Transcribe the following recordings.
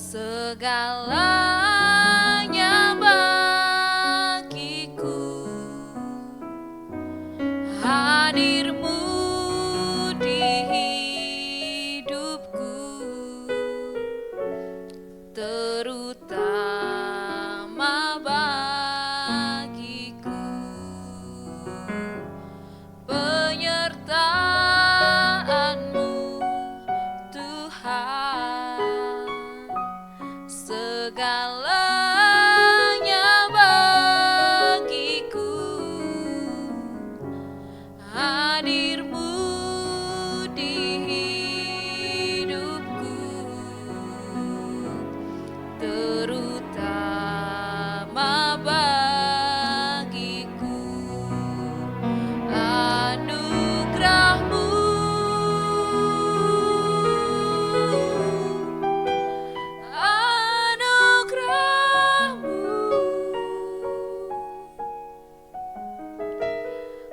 segalanya bagiku. Hadirmu di hidupku, terutama bagiku. Penyertaan-Mu Tuhan, segalanya bagiku. Hadir-Mu di hidupku, terutama bagiku. Anugerah-Mu, anugerah-Mu,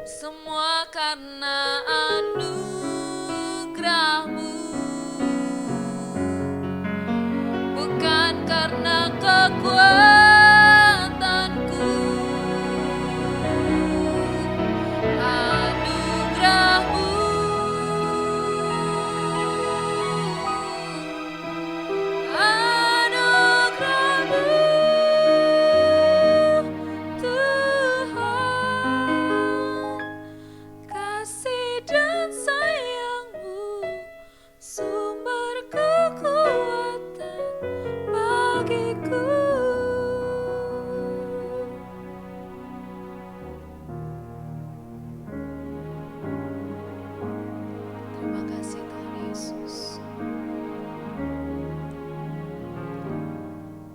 semua karena anugerah-Mu, bukan karena kekuatanku. Anugerah-Mu, anugerah-Mu, Tuhan, kasih dan sayang-Mu, sumber kekuatan bagiku. Terima kasih Tuhan Yesus.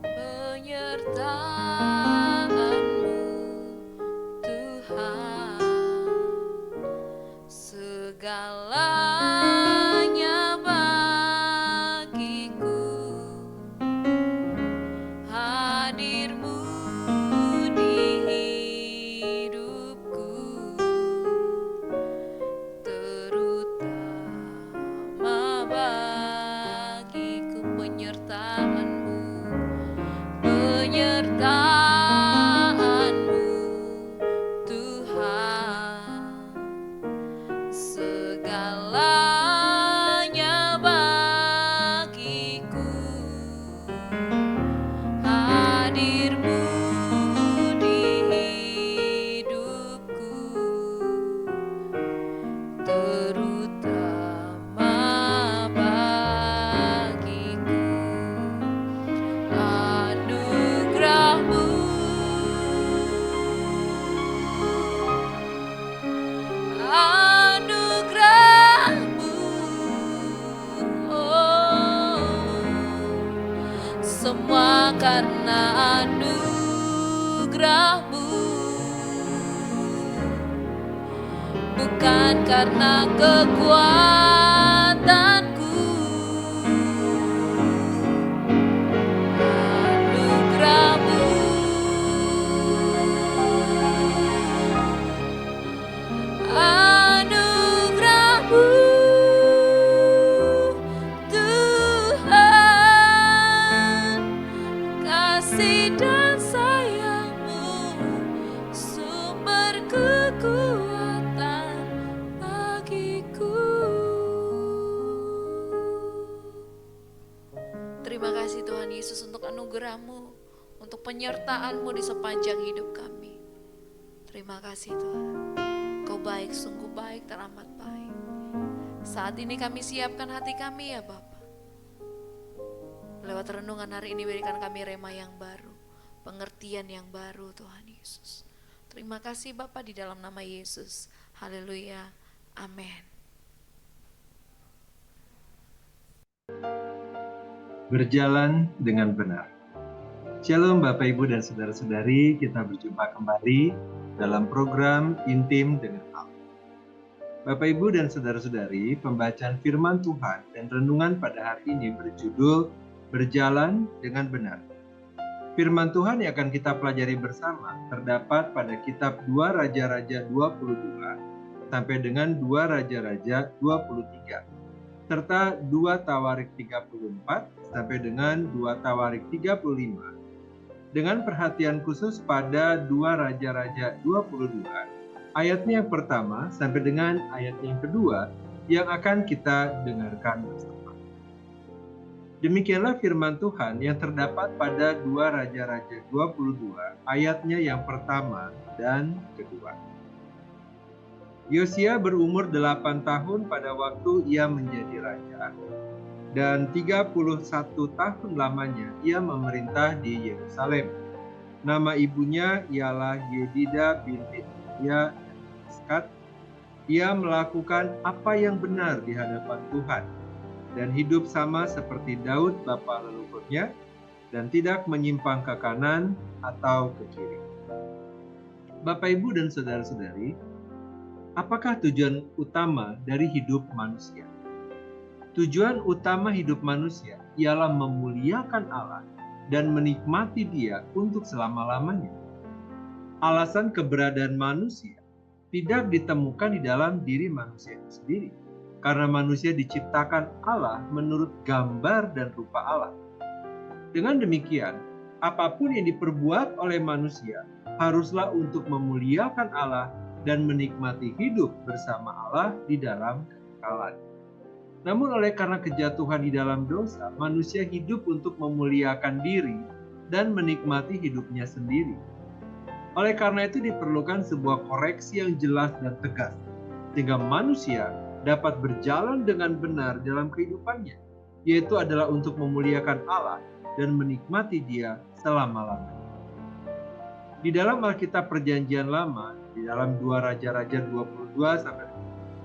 Penyertaan-Mu Tuhan, segalanya bagiku. Hadir-Mu di hidupku, terutama bagiku. Penyertaan-Mu, penyertaan-Mu Tuhan, segalanya bagiku. Hadir-Mu di hidupku, terutama bagiku. Anugerah-Mu, anugerah-Mu, oh, semua karena anugerah-Mu, bukan karena kekuatanku. Anugerah-Mu, anugerah-Mu, Tuhan, kasih dan sayang-Mu, sumber kekuatan bagiku. Terima kasih Tuhan Yesus untuk anugerah-Mu, untuk penyertaan-Mu di sepanjang hidup kami. Terima kasih Tuhan. Kau baik, sungguh baik, teramat baik. Saat ini kami siapkan hati kami ya Bapa. Lewat renungan hari ini berikan kami rema yang baru, pengertian yang baru Tuhan Yesus. Terima kasih Bapa di dalam nama Yesus. Haleluya. Amin. Berjalan dengan benar. Shalom Bapak Ibu dan Saudara-saudari, kita berjumpa kembali dalam program Intim dengan Allah. Bapak Ibu dan Saudara-saudari, pembacaan firman Tuhan dan renungan pada hari ini berjudul Berjalan dengan Benar. Firman Tuhan yang akan kita pelajari bersama terdapat pada kitab 2 Raja-Raja 22 sampai dengan 2 Raja-Raja 23. serta 2 Tawarik 34 sampai dengan 2 Tawarik 35, dengan perhatian khusus pada 2 Raja-Raja 22, ayatnya yang pertama sampai dengan ayatnya yang kedua yang akan kita dengarkan bersama. Demikianlah firman Tuhan yang terdapat pada 2 Raja-Raja 22, ayatnya yang pertama dan kedua. Yosia berumur 8 tahun pada waktu ia menjadi raja, dan 31 tahun lamanya ia memerintah di Yerusalem. Nama ibunya ialah Yedida binti Ia Iskat. Ia melakukan apa yang benar di hadapan Tuhan, dan hidup sama seperti Daud bapa leluhurnya, dan tidak menyimpang ke kanan atau ke kiri. Bapak, Ibu, dan saudara-saudari, apakah tujuan utama dari hidup manusia? Tujuan utama hidup manusia ialah memuliakan Allah dan menikmati Dia untuk selama-lamanya. Alasan keberadaan manusia tidak ditemukan di dalam diri manusia itu sendiri, karena manusia diciptakan Allah menurut gambar dan rupa Allah. Dengan demikian, apapun yang diperbuat oleh manusia haruslah untuk memuliakan Allah dan menikmati hidup bersama Allah di dalam kekekalan. Namun karena kejatuhan di dalam dosa, manusia hidup untuk memuliakan diri dan menikmati hidupnya sendiri. Oleh karena itu diperlukan sebuah koreksi yang jelas dan tegas, sehingga manusia dapat berjalan dengan benar dalam kehidupannya, yaitu adalah untuk memuliakan Allah dan menikmati Dia selama-lamanya. Di dalam Alkitab Perjanjian Lama, di dalam 2 Raja-Raja 22 sampai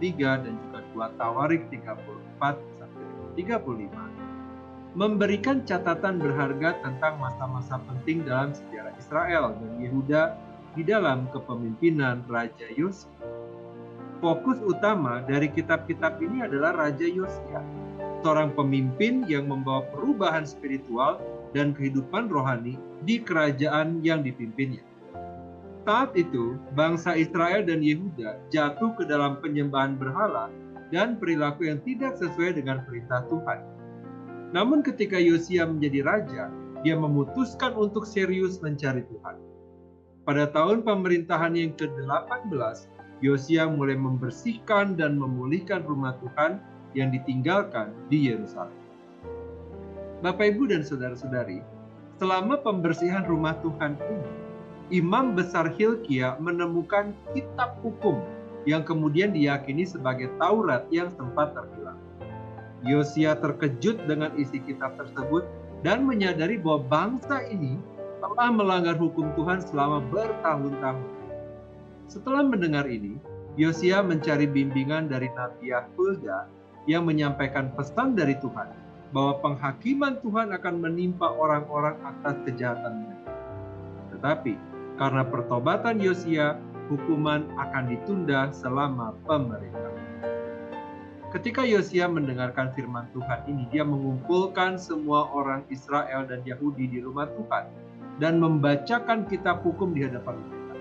3 dan juga 2 Tawarik 34 sampai 35, memberikan catatan berharga tentang masa-masa penting dalam sejarah Israel dan Yehuda di dalam kepemimpinan Raja Yosia. Fokus utama dari kitab-kitab ini adalah Raja Yosia, seorang pemimpin yang membawa perubahan spiritual dan kehidupan rohani di kerajaan yang dipimpinnya. Saat itu, bangsa Israel dan Yehuda jatuh ke dalam penyembahan berhala dan perilaku yang tidak sesuai dengan perintah Tuhan. Namun ketika Yosia menjadi raja, dia memutuskan untuk serius mencari Tuhan. Pada tahun pemerintahan yang ke-18, Yosia mulai membersihkan dan memulihkan rumah Tuhan yang ditinggalkan di Yerusalem. Bapak, Ibu, dan saudara-saudari, selama pembersihan rumah Tuhan ini, Imam Besar Hilkia menemukan kitab hukum yang kemudian diyakini sebagai Taurat yang sempat terhilang. Yosia terkejut dengan isi kitab tersebut dan menyadari bahwa bangsa ini telah melanggar hukum Tuhan selama bertahun-tahun. Setelah mendengar ini, Yosia mencari bimbingan dari Nabi Yahulda yang menyampaikan pesan dari Tuhan bahwa penghakiman Tuhan akan menimpa orang-orang atas kejahatan mereka. Tetapi karena pertobatan Yosia, hukuman akan ditunda selama pemerintahan. Ketika Yosia mendengarkan firman Tuhan ini, dia mengumpulkan semua orang Israel dan Yahudi di rumah Tuhan dan membacakan kitab hukum di hadapan mereka.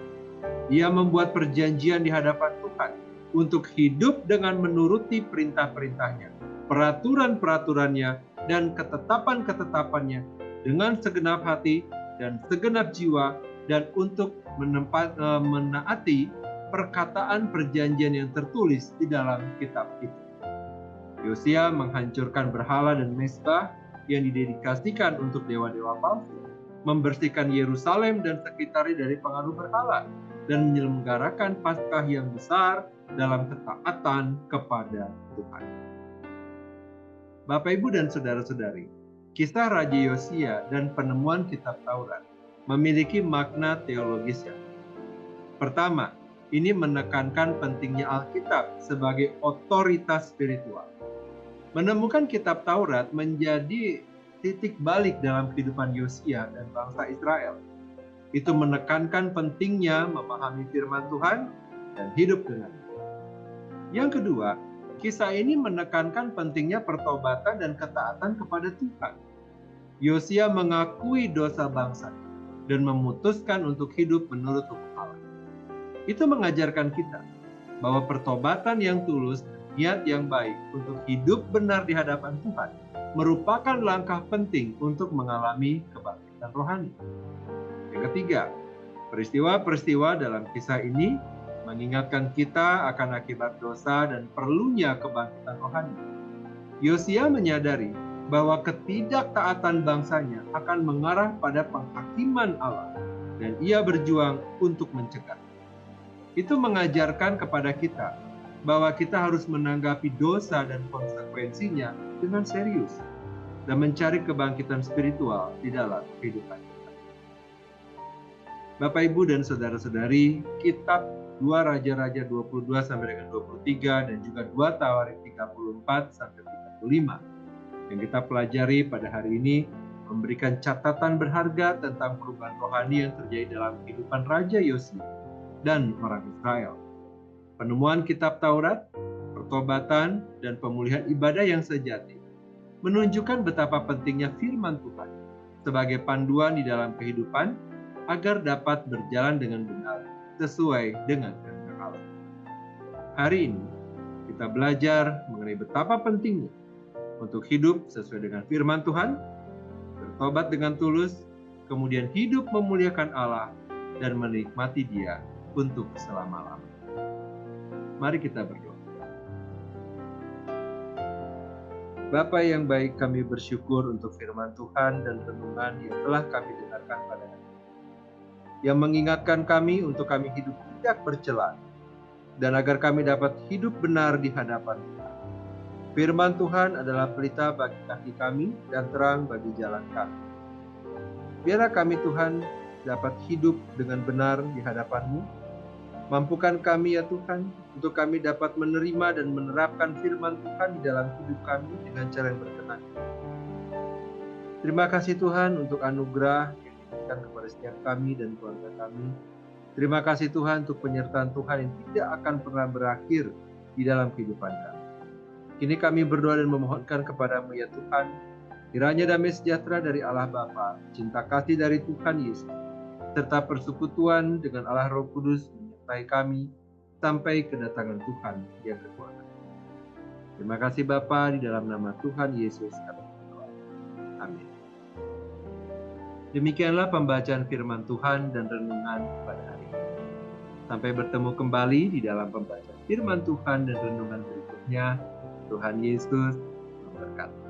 Dia membuat perjanjian di hadapan Tuhan untuk hidup dengan menuruti perintah-perintahnya, peraturan-peraturannya, dan ketetapan-ketetapannya dengan segenap hati dan segenap jiwa, dan untuk menaati perkataan perjanjian yang tertulis di dalam kitab itu. Yosia menghancurkan berhala dan mezbah yang didedikasikan untuk dewa-dewa palsu, membersihkan Yerusalem dan sekitarnya dari pengaruh berhala, dan menyelenggarakan Paskah yang besar dalam ketaatan kepada Tuhan. Bapak, Ibu, dan saudara-saudari, kisah Raja Yosia dan penemuan kitab Taurat memiliki makna teologis yang pertama, ini menekankan pentingnya Alkitab sebagai otoritas spiritual. Menemukan kitab Taurat menjadi titik balik dalam kehidupan Yosia dan bangsa Israel. Itu menekankan pentingnya memahami firman Tuhan dan hidup dengannya. Yang kedua, kisah ini menekankan pentingnya pertobatan dan ketaatan kepada Tuhan. Yosia mengakui dosa bangsanya dan memutuskan untuk hidup menurut hukum Allah. Itu mengajarkan kita bahwa pertobatan yang tulus dan niat yang baik untuk hidup benar di hadapan Tuhan merupakan langkah penting untuk mengalami kebangkitan rohani. Yang ketiga, peristiwa-peristiwa dalam kisah ini mengingatkan kita akan akibat dosa dan perlunya kebangkitan rohani. Yosia menyadari bahwa ketidaktaatan bangsanya akan mengarah pada penghakiman Allah dan ia berjuang untuk mencegah. Itu mengajarkan kepada kita bahwa kita harus menanggapi dosa dan konsekuensinya dengan serius dan mencari kebangkitan spiritual di dalam kehidupan kita. Bapak, Ibu, dan saudara-saudari, kitab 2 Raja-Raja 22 sampai dengan 23 dan juga 2 Tawarik 34 sampai 35 yang kita pelajari pada hari ini memberikan catatan berharga tentang perubahan rohani yang terjadi dalam kehidupan Raja Yosia dan orang Israel. Penemuan kitab Taurat, pertobatan, dan pemulihan ibadah yang sejati menunjukkan betapa pentingnya firman Tuhan sebagai panduan di dalam kehidupan agar dapat berjalan dengan benar sesuai dengan kehendak Allah. Hari ini kita belajar mengenai betapa pentingnya untuk hidup sesuai dengan firman Tuhan, bertobat dengan tulus, kemudian hidup memuliakan Allah dan menikmati Dia untuk selama-lamanya. Mari kita berdoa. Bapa yang baik, kami bersyukur untuk firman Tuhan dan renungan yang telah kami dengarkan pada hari ini, yang mengingatkan kami untuk kami hidup tidak bercela dan agar kami dapat hidup benar di hadapan Tuhan. Firman Tuhan adalah pelita bagi kaki kami dan terang bagi jalan kami. Biarlah kami, Tuhan, dapat hidup dengan benar di hadapan-Mu. Mampukan kami, ya Tuhan, untuk kami dapat menerima dan menerapkan firman Tuhan di dalam hidup kami dengan cara yang berkenan. Terima kasih Tuhan untuk anugerah yang diberikan kepada setiap kami dan keluarga kami. Terima kasih Tuhan untuk penyertaan Tuhan yang tidak akan pernah berakhir di dalam kehidupan kami. Kini kami berdoa dan memohonkan kepada-Mu, ya Tuhan, kiranya damai sejahtera dari Allah Bapa, cinta kasih dari Tuhan Yesus, serta persekutuan dengan Allah Roh Kudus menyertai kami sampai kedatangan Tuhan yang kedua. Terima kasih Bapa, di dalam nama Tuhan Yesus kami berdoa. Amin. Demikianlah pembacaan firman Tuhan dan renungan pada hari ini. Sampai bertemu kembali di dalam pembacaan firman Tuhan dan renungan berikutnya. Tuhan Yesus memberkati.